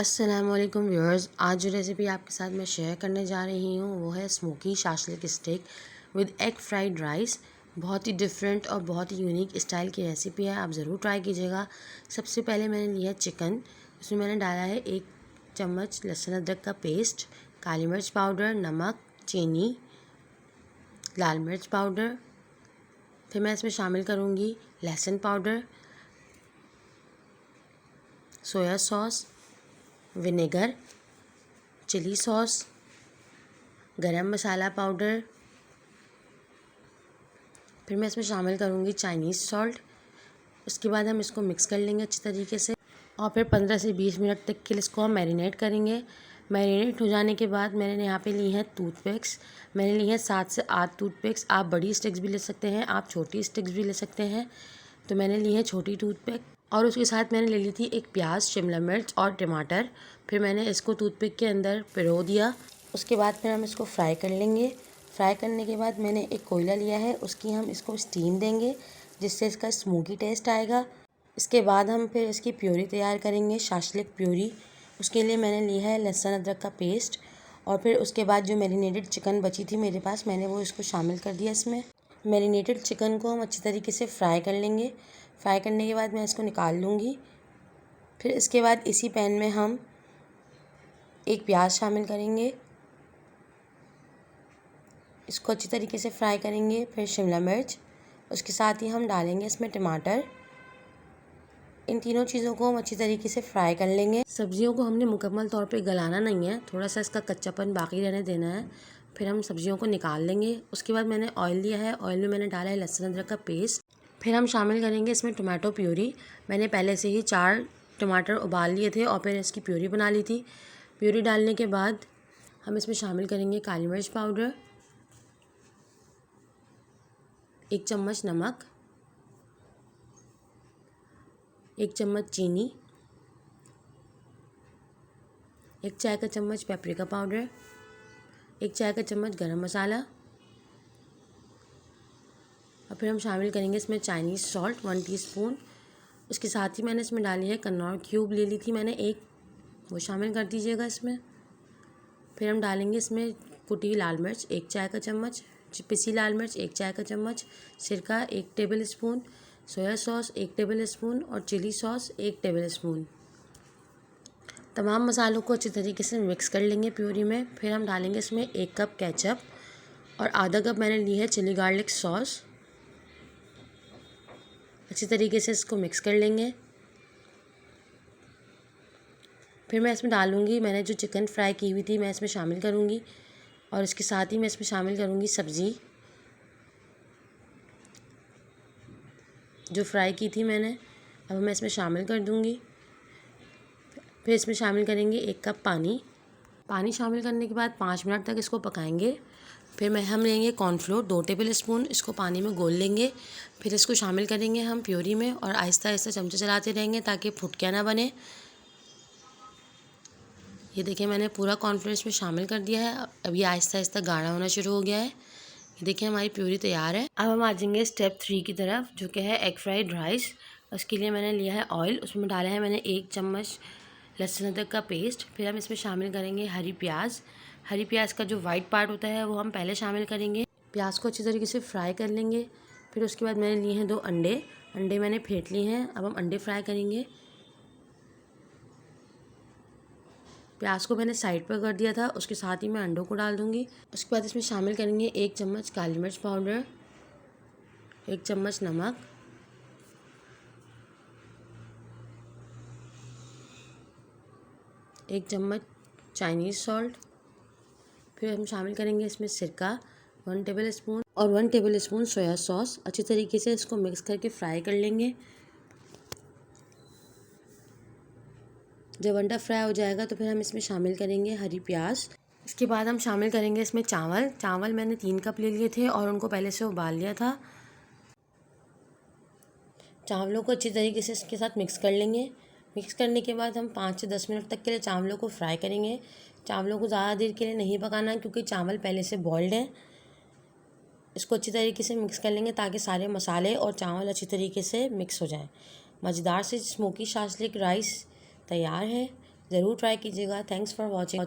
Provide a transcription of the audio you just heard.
अस्सलामुअलैकुम व्यूअर्स। आज जो रेसिपी आपके साथ मैं शेयर करने जा रही हूँ वो है smoky shashlik steak with egg fried rice. बहुत ही डिफरेंट और बहुत ही यूनिक स्टाइल की रेसिपी है, आप ज़रूर ट्राई कीजिएगा। सबसे पहले मैंने लिया चिकन, उसमें मैंने डाला है 1 चम्मच लहसुन अदरक का पेस्ट, काली मिर्च पाउडर, नमक, चीनी, लाल मिर्च पाउडर। फिर मैं इसमें शामिल करूँगी लहसुन powder, soya sauce, vinegar, chilli sauce, garam masala powder. फिर मैं इसमें शामिल करूँगी चाइनीज़ सॉल्ट। उसके बाद हम इसको मिक्स कर लेंगे अच्छी तरीके से और फिर 15 से 20 मिनट तक के लिए इसको हम मैरिनेट करेंगे। मैरिनेट हो जाने के बाद मैंने यहाँ पे ली है टूथपिक्स। मैंने ली है 7 से 8 टूथपिक्स। आप बड़ी स्टिक्स भी ले सकते हैं, आप छोटी स्टिक्स भी ले सकते हैं। तो मैंने ली है छोटी टूथपिक और उसके साथ मैंने ले ली थी एक प्याज, शिमला मिर्च और टमाटर। फिर मैंने इसको टूथपिक के अंदर पिरो दिया। उसके बाद फिर हम इसको फ्राई कर लेंगे। फ्राई करने के बाद मैंने एक कोयला लिया है, उसकी हम इसको स्टीम देंगे जिससे इसका स्मोकी टेस्ट आएगा। इसके बाद हम फिर इसकी प्यूरी तैयार करेंगे, शाशलिक प्यूरी। उसके लिए मैंने लिया है लहसुन अदरक का पेस्ट और फिर उसके बाद जो मैरिनेटेड चिकन बची थी मेरे पास, मैंने वो इसको शामिल कर दिया इसमें। मैरिनेटेड चिकन को हम अच्छी तरीके से फ्राई कर लेंगे। फ्राई करने के बाद मैं इसको निकाल लूँगी। फिर इसके बाद इसी पैन में हम एक प्याज शामिल करेंगे, इसको अच्छी तरीके से फ्राई करेंगे। फिर शिमला मिर्च, उसके साथ ही हम डालेंगे इसमें टमाटर। इन तीनों चीज़ों को हम अच्छी तरीके से फ्राई कर लेंगे। सब्जियों को हमने मुकम्मल तौर पे गलाना नहीं है, थोड़ा सा इसका कच्चापन बाकी रहने देना है। फिर हम सब्जियों को निकाल लेंगे। उसके बाद मैंने ऑयल लिया है, ऑयल में मैंने डाला है लहसुन अदरक का पेस्ट। फिर हम शामिल करेंगे इसमें टमाटो प्यूरी। मैंने पहले से ही 4 टमाटर उबाल लिए थे और फिर इसकी प्यूरी बना ली थी। प्यूरी डालने के बाद हम इसमें शामिल करेंगे काली मिर्च पाउडर, 1 चम्मच नमक, 1 चम्मच चीनी, 1 चाय का चम्मच पेपरिका पाउडर, 1 चाय का चम्मच गरम मसाला और फिर हम शामिल करेंगे इसमें चाइनीज़ सॉल्ट 1 टीस्पून। उसके साथ ही मैंने इसमें डाली है कन्नौर क्यूब ले ली थी मैंने एक, वो शामिल कर दीजिएगा इसमें। फिर हम डालेंगे इसमें कुटी हुई लाल मिर्च 1 चाय का चम्मच, पिसी लाल मिर्च 1 चाय का चम्मच, सिरका 1 table spoon, soya sauce 1 table spoon और चिली सॉस 1 टेबल स्पून। तमाम मसालों को अच्छी तरीके से मिक्स कर लेंगे प्यूरी में। फिर हम डालेंगे इसमें 1 कप केचप और आधा कप मैंने ली है चिली गार्लिक सॉस। अच्छी तरीके से इसको मिक्स कर लेंगे। फिर मैं इसमें डालूँगी, मैंने जो चिकन फ्राई की हुई थी मैं इसमें शामिल करूँगी और इसके साथ ही मैं इसमें शामिल करूँगी सब्ज़ी जो फ्राई की थी मैंने, अब मैं इसमें शामिल कर दूँगी। फिर इसमें शामिल करेंगे 1 कप पानी। पानी शामिल करने के बाद 5 मिनट तक इसको पकाएंगे। फिर हम लेंगे कॉर्नफ्लोर 2 टेबल स्पून, इसको पानी में घोल लेंगे। फिर इसको शामिल करेंगे हम प्यूरी में और आहिस्ता आहिस्ता चमचे चलाते रहेंगे ताकि फुटकियाँ ना बने। ये देखिए मैंने पूरा कॉर्नफ्लोर इसमें शामिल कर दिया है। अब ये आहिस्ता आहिस्ता गाढ़ा होना शुरू हो गया है। ये देखिए हमारी प्यूरी तैयार है। अब हम आ जाएंगे स्टेप 3 की तरफ, जो कि है एग फ्राइड राइस। उसके लिए मैंने लिया है ऑयल, उसमें डाला है मैंने 1 चम्मच लहसुन अदरक का पेस्ट। फिर हम इसमें शामिल करेंगे हरी प्याज। हरी प्याज का जो वाइट पार्ट होता है वो हम पहले शामिल करेंगे। प्याज को अच्छी तरीके से फ्राई कर लेंगे। फिर उसके बाद मैंने लिए हैं 2 अंडे, अंडे मैंने फेंट लिए हैं। अब हम अंडे फ्राई करेंगे। प्याज को मैंने साइड पर कर दिया था, उसके साथ ही मैं अंडों को डाल दूँगी। उसके बाद इसमें शामिल करेंगे 1 चम्मच काली मिर्च पाउडर, 1 चम्मच नमक, 1 चम्मच चाइनीज़ सॉल्ट। फिर हम शामिल करेंगे इसमें सिरका 1 टेबल स्पून और 1 टेबल स्पून सोया सॉस। अच्छी तरीके से इसको मिक्स करके फ्राई कर लेंगे। जब अंडा फ्राई हो जाएगा तो फिर हम इसमें शामिल करेंगे हरी प्याज। इसके बाद हम शामिल करेंगे इसमें चावल मैंने 3 कप ले लिए थे और उनको पहले से उबाल लिया था। चावलों को अच्छी तरीके से इसके साथ मिक्स कर लेंगे। मिक्स करने के बाद हम 5 से 10 मिनट तक के लिए चावलों को फ्राई करेंगे। चावलों को ज़्यादा देर के लिए नहीं पकाना क्योंकि चावल पहले से बॉइल्ड हैं। इसको अच्छी तरीके से मिक्स कर लेंगे ताकि सारे मसाले और चावल अच्छी तरीके से मिक्स हो जाएं। मज़ेदार से स्मोकी शाशलिक राइस तैयार है। ज़रूर ट्राई कीजिएगा। Thanks for watching.